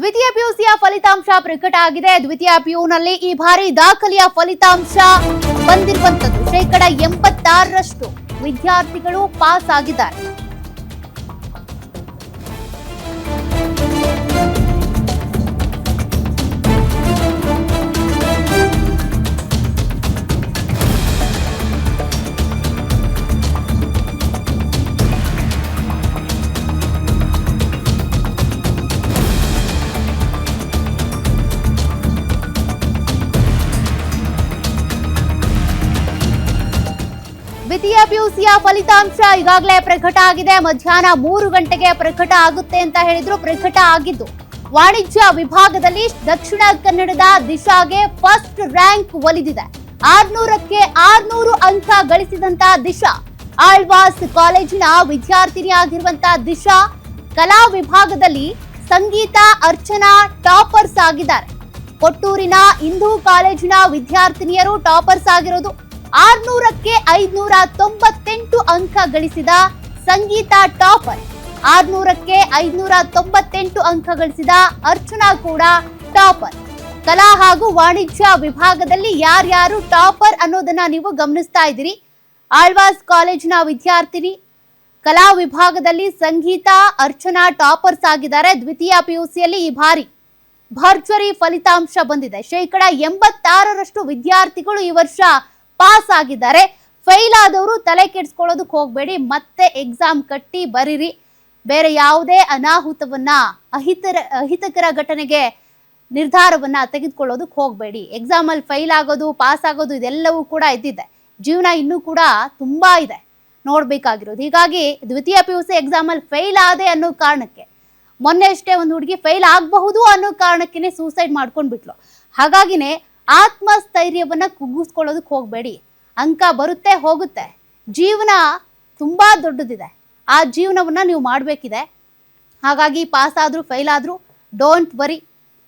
ದ್ವಿತೀಯ ಪಿಯುಸಿಯ ಫಲಿತಾಂಶ ಪ್ರಕಟ ಆಗಿದೆ. ದ್ವಿತೀಯ ಪಿಯುನಲ್ಲಿ ಈ ಬಾರಿ ದಾಖಲೆಯ ಫಲಿತಾಂಶ ಬಂದಿರುವಂತದ್ದು. 86% ವಿದ್ಯಾರ್ಥಿಗಳು ಪಾಸ್ ಆಗಿದ್ದಾರೆ. ದ್ವಿತೀಯ ಪಿಯುಸಿಯ ಫಲಿತಾಂಶ ಈಗಾಗಲೇ ಪ್ರಕಟ ಆಗಿದೆ. ಮಧ್ಯಾಹ್ನ 3 ಗಂಟೆಗೆ ಪ್ರಕಟ ಆಗುತ್ತೆ ಅಂತ ಹೇಳಿದ್ರು. ಪ್ರಕಟ ಆಗಿದ್ದು ವಾಣಿಜ್ಯ ವಿಭಾಗದಲ್ಲಿ ದಕ್ಷಿಣ ಕನ್ನಡದ ದಿಶಾಗೆ ಫಸ್ಟ್ ರ್ಯಾಂಕ್ ಒಲಿದಿದೆ. 600ಕ್ಕೆ 600 ಅಂಕ ಗಳಿಸಿದಂತ ದಿಶಾ ಆಳ್ವಾಸ್ ಕಾಲೇಜಿನ ವಿದ್ಯಾರ್ಥಿನಿ ಆಗಿರುವಂತಹ ದಿಶಾ ಕಲಾ ವಿಭಾಗದಲ್ಲಿ ಸಂಗೀತ ಅರ್ಚನಾ ಟಾಪರ್ಸ್ ಆಗಿದ್ದಾರೆ. ಕೊಟ್ಟೂರಿನ ಹಿಂದೂ ಕಾಲೇಜಿನ ವಿದ್ಯಾರ್ಥಿನಿಯರು ಟಾಪರ್ಸ್ ಆಗಿರೋದು. 600ಕ್ಕೆ 598 ಅಂಕ ಗಳಿಸಿದ ಸಂಗೀತ ಟಾಪರ್. 600ಕ್ಕೆ 598 ಅಂಕ ಗಳಿಸಿದ ಅರ್ಚನಾ ಕೂಡ ಟಾಪರ್. ಕಲಾ ಹಾಗೂ ವಾಣಿಜ್ಯ ವಿಭಾಗದಲ್ಲಿ ಯಾರ್ಯಾರು ಟಾಪರ್ ಅನ್ನೋದನ್ನ ನೀವು ಗಮನಿಸ್ತಾ ಇದ್ದೀರಿ. ಆಳ್ವಾಸ್ ಕಾಲೇಜಿನ ವಿದ್ಯಾರ್ಥಿನಿ ಕಲಾ ವಿಭಾಗದಲ್ಲಿ ಸಂಗೀತ ಅರ್ಚನಾ ಟಾಪರ್ಸ್ ಆಗಿದ್ದಾರೆ. ದ್ವಿತೀಯ ಪಿಯುಸಿಯಲ್ಲಿ ಈ ಬಾರಿ ಭರ್ಜರಿ ಫಲಿತಾಂಶ ಬಂದಿದೆ. 86% ವಿದ್ಯಾರ್ಥಿಗಳು ಈ ವರ್ಷ ಪಾಸ್ ಆಗಿದ್ದಾರೆ. ಫೈಲ್ ಆದವರು ತಲೆ ಕೆಡಿಸ್ಕೊಳ್ಳೋದಕ್ಕೆ ಹೋಗಬೇಡಿ. ಮತ್ತೆ ಎಕ್ಸಾಮ್ ಕಟ್ಟಿ ಬರೀರಿ. ಬೇರೆ ಯಾವುದೇ ಅನಾಹುತವನ್ನ ಅಹಿತಕರ ಘಟನೆಗೆ ನಿರ್ಧಾರವನ್ನ ತೆಗೆದುಕೊಳ್ಳೋದಕ್ಕೆ ಹೋಗಬೇಡಿ. ಎಕ್ಸಾಮ್ ಅಲ್ಲಿ ಫೈಲ್ ಆಗೋದು ಪಾಸ್ ಆಗೋದು ಇದೆಲ್ಲವೂ ಕೂಡ ಇದ್ದಿದೆ. ಜೀವನ ಇನ್ನೂ ಕೂಡ ತುಂಬಾ ಇದೆ ನೋಡ್ಬೇಕಾಗಿರೋದು. ಹೀಗಾಗಿ ದ್ವಿತೀಯ ಪಿಯುಸಿ ಎಕ್ಸಾಮ್ ಅಲ್ಲಿ ಫೈಲ್ ಆದೆ ಅನ್ನೋ ಕಾರಣಕ್ಕೆ ಮೊನ್ನೆ ಅಷ್ಟೇ ಒಂದು ಹುಡುಗಿ ಫೈಲ್ ಆಗಬಹುದು ಅನ್ನೋ ಕಾರಣಕ್ಕೆ ಸೂಸೈಡ್ ಮಾಡ್ಕೊಂಡ್ ಬಿಟ್ಲು. ಹಾಗಾಗಿನೇ ಆತ್ಮಸ್ಥೈರ್ಯವನ್ನ ಕುಗ್ಗಿಸ್ಕೊಳ್ಳೋದಕ್ಕೆ ಹೋಗಬೇಡಿ. ಅಂಕ ಬರುತ್ತೆ ಹೋಗುತ್ತೆ. ಜೀವನ ತುಂಬಾ ದೊಡ್ಡದಿದೆ. ಆ ಜೀವನವನ್ನ ನೀವು ಮಾಡಬೇಕಿದೆ. ಹಾಗಾಗಿ ಪಾಸ್ ಆದ್ರೂ ಫೈಲ್ ಆದ್ರೂ ಡೋಂಟ್ ವರಿ.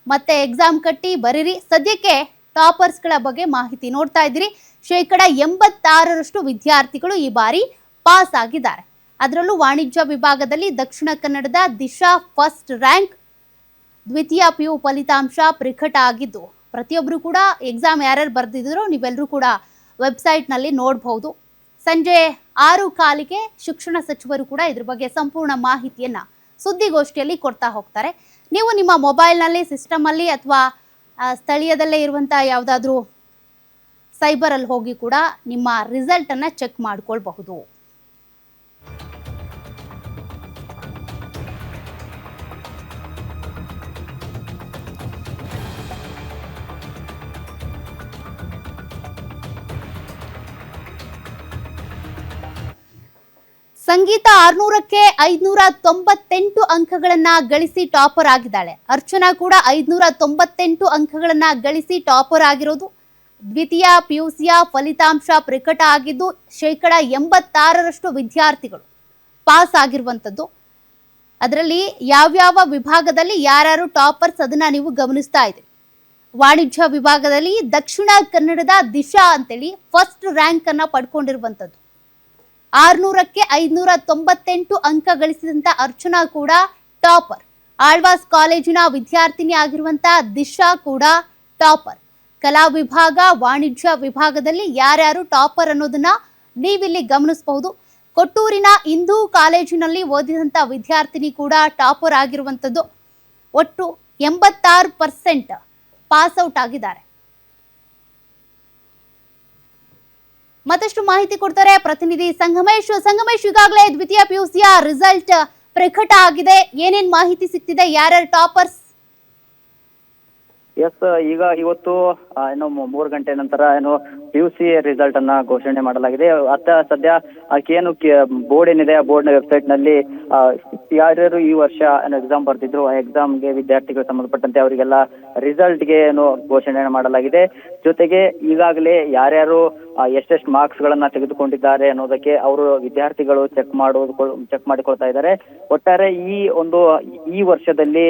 ಮತ್ತೆ ಎಕ್ಸಾಮ್ ಕಟ್ಟಿ ಬರೀರಿ. ಸದ್ಯಕ್ಕೆ ಟಾಪರ್ಸ್ಗಳ ಬಗ್ಗೆ ಮಾಹಿತಿ ನೋಡ್ತಾ ಇದ್ದೀರಿ. 86% ವಿದ್ಯಾರ್ಥಿಗಳು ಈ ಬಾರಿ ಪಾಸ್ ಆಗಿದ್ದಾರೆ. ಅದರಲ್ಲೂ ವಾಣಿಜ್ಯ ವಿಭಾಗದಲ್ಲಿ ದಕ್ಷಿಣ ಕನ್ನಡದ ದಿಶಾ ಫಸ್ಟ್ ರ್ಯಾಂಕ್. ದ್ವಿತೀಯ ಪಿಯು ಫಲಿತಾಂಶ ಪ್ರಕಟ ಆಗಿದ್ದು ಪ್ರತಿಯೊಬ್ಬರು ಕೂಡ ಎಕ್ಸಾಮ್ ಯಾರ್ಯಾರು ಬರೆದಿದ್ರು ನೀವೆಲ್ಲರೂ ಕೂಡ ವೆಬ್ಸೈಟ್ನಲ್ಲಿ ನೋಡಬಹುದು. ಸಂಜೆ 6:15ಕ್ಕೆ ಶಿಕ್ಷಣ ಸಚಿವರು ಕೂಡ ಇದ್ರ ಬಗ್ಗೆ ಸಂಪೂರ್ಣ ಮಾಹಿತಿಯನ್ನ ಸುದ್ದಿಗೋಷ್ಠಿಯಲ್ಲಿ ಕೊಡ್ತಾ ಹೋಗ್ತಾರೆ. ನೀವು ನಿಮ್ಮ ಮೊಬೈಲ್ನಲ್ಲಿ ಸಿಸ್ಟಮಲ್ಲಿ ಅಥವಾ ಸ್ಥಳೀಯದಲ್ಲೇ ಇರುವಂಥ ಯಾವುದಾದ್ರೂ ಸೈಬರಲ್ಲಿ ಹೋಗಿ ಕೂಡ ನಿಮ್ಮ ರಿಸಲ್ಟನ್ನು ಚೆಕ್ ಮಾಡ್ಕೊಳ್ಬಹುದು. ಸಂಗೀತ 600ಕ್ಕೆ 598 ಅಂಕಗಳನ್ನ ಗಳಿಸಿ ಟಾಪರ್ ಆಗಿದ್ದಾಳೆ. ಅರ್ಚನಾ ಕೂಡ 598 ಅಂಕಗಳನ್ನ ಗಳಿಸಿ ಟಾಪರ್ ಆಗಿರೋದು. ದ್ವಿತೀಯ ಪಿಯುಸಿಯ ಫಲಿತಾಂಶ ಪ್ರಕಟ ಆಗಿದ್ದು 86% ವಿದ್ಯಾರ್ಥಿಗಳು ಪಾಸ್ ಆಗಿರುವಂಥದ್ದು. ಅದರಲ್ಲಿ ಯಾವ್ಯಾವ ವಿಭಾಗದಲ್ಲಿ ಯಾರ್ಯಾರು ಟಾಪರ್ಸ್ ಅದನ್ನ ನೀವು ಗಮನಿಸ್ತಾ ಇದ್ದೀರಿ. ವಾಣಿಜ್ಯ ವಿಭಾಗದಲ್ಲಿ ದಕ್ಷಿಣ ಕನ್ನಡದ ದಿಶಾ ಅಂತೇಳಿ ಫಸ್ಟ್ ರ್ಯಾಂಕ್ ಅನ್ನ ಪಡ್ಕೊಂಡಿರುವಂಥದ್ದು. 600ಕ್ಕೆ 598 ಅಂಕ ಗಳಿಸಿದಂತ ಅರ್ಚನಾ ಕೂಡ ಟಾಪರ್. ಆಳ್ವಾಸ್ ಕಾಲೇಜಿನ ವಿದ್ಯಾರ್ಥಿನಿ ಆಗಿರುವಂತ ದಿಶಾ ಕೂಡ ಟಾಪರ್. ಕಲಾ ವಿಭಾಗ ವಾಣಿಜ್ಯ ವಿಭಾಗದಲ್ಲಿ ಯಾರ್ಯಾರು ಟಾಪರ್ ಅನ್ನೋದನ್ನ ನೀವಿಲ್ಲಿ ಗಮನಿಸಬಹುದು. ಕೊಟ್ಟೂರಿನ ಹಿಂದೂ ಕಾಲೇಜಿನಲ್ಲಿ ಓದಿದಂತ ವಿದ್ಯಾರ್ಥಿನಿ ಕೂಡ ಟಾಪರ್ ಆಗಿರುವಂಥದ್ದು. ಒಟ್ಟು 86% ಪಾಸ್ ಔಟ್ ಆಗಿದ್ದಾರೆ. ಮತ್ತಷ್ಟು ಮಾಹಿತಿ ಕೊಡ್ತಾರೆ ಪ್ರತಿನಿಧಿ ಸಂಗಮೇಶ್. ಈಗಾಗಲೇ ದ್ವಿತೀಯ ಪಿಯುಸಿಯ ರಿಸಲ್ಟ್ ಪ್ರಕಟ ಆಗಿದೆ. ಏನೇನ್ ಮಾಹಿತಿ ಸಿಗ್ತಿದೆ? ಯಾರ್ಯಾರು ಟಾಪರ್ಸ್? ಎಸ್, ಈಗ ಇವತ್ತು 3 ಗಂಟೆ ನಂತರ ಪಿಯುಸಿ ರಿಸಲ್ಟ್ ಅನ್ನ ಘೋಷಣೆ ಮಾಡಲಾಗಿದೆ. ಸದ್ಯ ಏನು ಬೋರ್ಡ್ ಏನಿದೆ ಆ ಬೋರ್ಡ್ ನ ವೆಬ್ಸೈಟ್ ನಲ್ಲಿ ಯಾರ್ಯಾರು ಈ ವರ್ಷ ಎಕ್ಸಾಮ್ ಬರ್ತಿದ್ರು ಆ ಎಕ್ಸಾಮ್ಗೆ ವಿದ್ಯಾರ್ಥಿಗಳು ಸಂಬಂಧಪಟ್ಟಂತೆ ಅವರಿಗೆಲ್ಲ ರಿಸಲ್ಟ್ ಗೆ ಘೋಷಣೆ ಮಾಡಲಾಗಿದೆ. ಜೊತೆಗೆ ಈಗಾಗಲೇ ಯಾರ್ಯಾರು ಎಷ್ಟೆಷ್ಟು ಮಾರ್ಕ್ಸ್ ಗಳನ್ನ ತೆಗೆದುಕೊಂಡಿದ್ದಾರೆ ಅನ್ನೋದಕ್ಕೆ ಅವರು ವಿದ್ಯಾರ್ಥಿಗಳು ಚೆಕ್ ಮಾಡಿಕೊಳ್ತಾ ಇದ್ದಾರೆ. ಒಟ್ಟಾರೆ ಈ ವರ್ಷದಲ್ಲಿ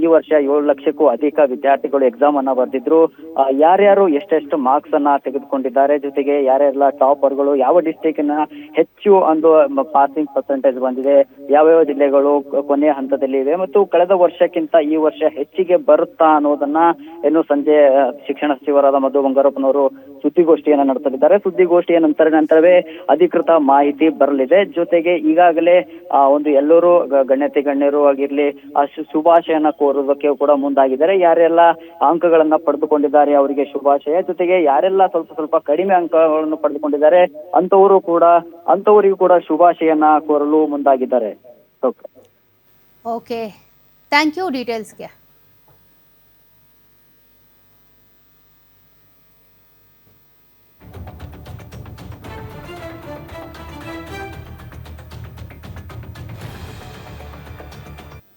ಈ ವರ್ಷ 7 ಲಕ್ಷಕ್ಕೂ ಅಧಿಕ ವಿದ್ಯಾರ್ಥಿಗಳು ಎಕ್ಸಾಮ್ ಅನ್ನ ಬರೆದಿದ್ರು. ಯಾರ್ಯಾರು ಎಷ್ಟೆಷ್ಟು ಮಾರ್ಕ್ಸ್ ಅನ್ನ ತೆಗೆದುಕೊಂಡಿದ್ದಾರೆ, ಜೊತೆಗೆ ಯಾರ್ಯಾರೆಲ್ಲ ಟಾಪರ್ಗಳು, ಯಾವ ಡಿಸ್ಟ್ರಿಕ್ಟ್ ಹೆಚ್ಚು ಒಂದು ಪಾಸಿಂಗ್ ಪರ್ಸೆಂಟೇಜ್ ಬಂದಿದೆ, ಯಾವ್ಯಾವ ಜಿಲ್ಲೆಗಳು ಕೊನೆಯ ಹಂತದಲ್ಲಿ ಇವೆ ಮತ್ತು ಕಳೆದ ವರ್ಷಕ್ಕಿಂತ ಈ ವರ್ಷ ಹೆಚ್ಚಿಗೆ ಬರುತ್ತಾ ಅನ್ನೋದನ್ನ ಸಂಜೆ ಶಿಕ್ಷಣ ಸಚಿವರಾದ ಮಧು ಬಂಗಾರಪ್ಪನವರು ಸುದ್ದಿಗೋಷ್ಠಿಯನ್ನ ನಡೆಸಲಿದ್ದಾರೆ. ಸುದ್ದಿಗೋಷ್ಠಿಯ ನಂತರವೇ ಅಧಿಕೃತ ಮಾಹಿತಿ ಬರಲಿದೆ. ಜೊತೆಗೆ ಈಗಾಗಲೇ ಎಲ್ಲರೂ ಗಣ್ಯರು ಆಗಿರ್ಲಿ ಶುಭಾಶಯನ ಕೋರೋದಕ್ಕೆ ಕೂಡ ಮುಂದಾಗಿದ್ದಾರೆ. ಯಾರೆಲ್ಲ ಅಂಕಗಳನ್ನ ಪಡೆದುಕೊಂಡಿದ್ದಾರೆ ಅವರಿಗೆ ಶುಭಾಶಯ, ಜೊತೆಗೆ ಯಾರೆಲ್ಲ ಸ್ವಲ್ಪ ಕಡಿಮೆ ಅಂಕಗಳನ್ನು ಪಡೆದುಕೊಂಡಿದ್ದಾರೆ ಅಂತವರಿಗೂ ಕೂಡ ಶುಭಾಶಯನ ಕೋರಲು ಮುಂದಾಗಿದ್ದಾರೆ. Okay, thank you ಡೀಟೇಲ್ಸ್ಗೆ.